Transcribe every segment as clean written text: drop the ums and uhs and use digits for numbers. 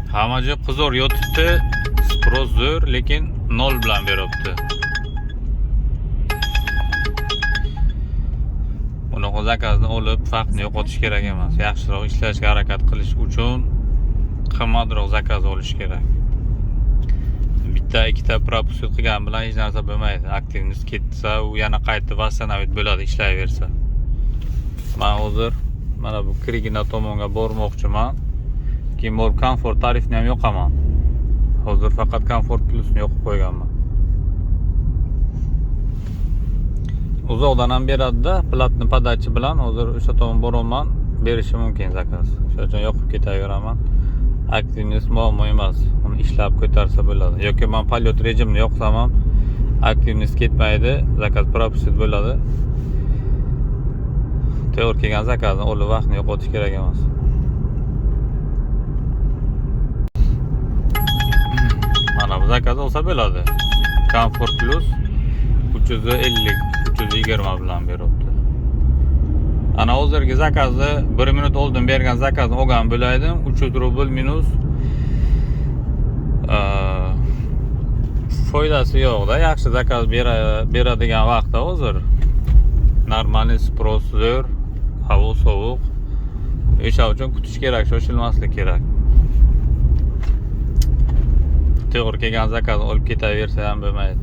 Hammajoy qizor yotibdi, sпрос zo'r, lekin 0 bilan beryapti. Bunaqa zakazni olib, vaqtni yo'qotish kerak emas. Yaxshiroq ishlashga harakat qilish uchun qimmatroq zakaz olish kerak. Bitta ikkita propusк qilgan bilan hech narsa bo'lmaydi. Aktivnost ketsa, u yana qaytib восстановить bo'ladi, ishlayversa. Men hozir mana bu Krigina tomonga bormoqchiman. Keyin borib komfort tarifni ham yoqaman. Hozir faqat komfort plusni yoqib qo'yganman. Uzoqdan ham beradi-da, platni podachi bilan hozir o'sha tomon boraman, berishi mumkin zakaz. Shuning uchun yoqib ketaveraman. Aktivnost muammo emas. Uni ishlab ko'tarsa bo'ladi. Yoki men polyot rejimni yoqsam ham aktivnost ketmaydi, zakaz propusк bo'ladi. To'g'ri kelgan zakazni olib vaqtni yo'qotish kerak emas. Mana bu zakaz olsa bo'ladi. Comfort Plus 350 320 bilan beryapti. Ana hozirgi zakazni 1 minut oldin bergan zakazni olgan bo'laydim, 300 rubl minus foydasi yo'q-da. Yaxshi zakaz beradigan vaqtda hozir normal sпрос zo'r, havo sovuq. O'sha uchun kutish kerak, shoshilmaslik kerak. To'g'ri kelgan zakazni olib ketaversa ham bo'lmaydi.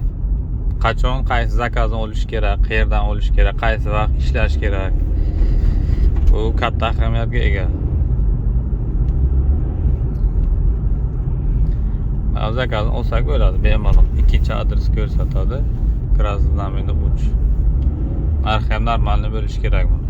Qachon qaysi zakazni olish kerak, qayerdan olish kerak, qaysi vaqt ishlash kerak. Bu katta ahamiyatga ega. Zakazni olsak bo'ladi, bemalol. Ikkinchi adres ko'rsatadi. Krasnodarni uch. Narxi ham normalni bo'lishi kerak bu.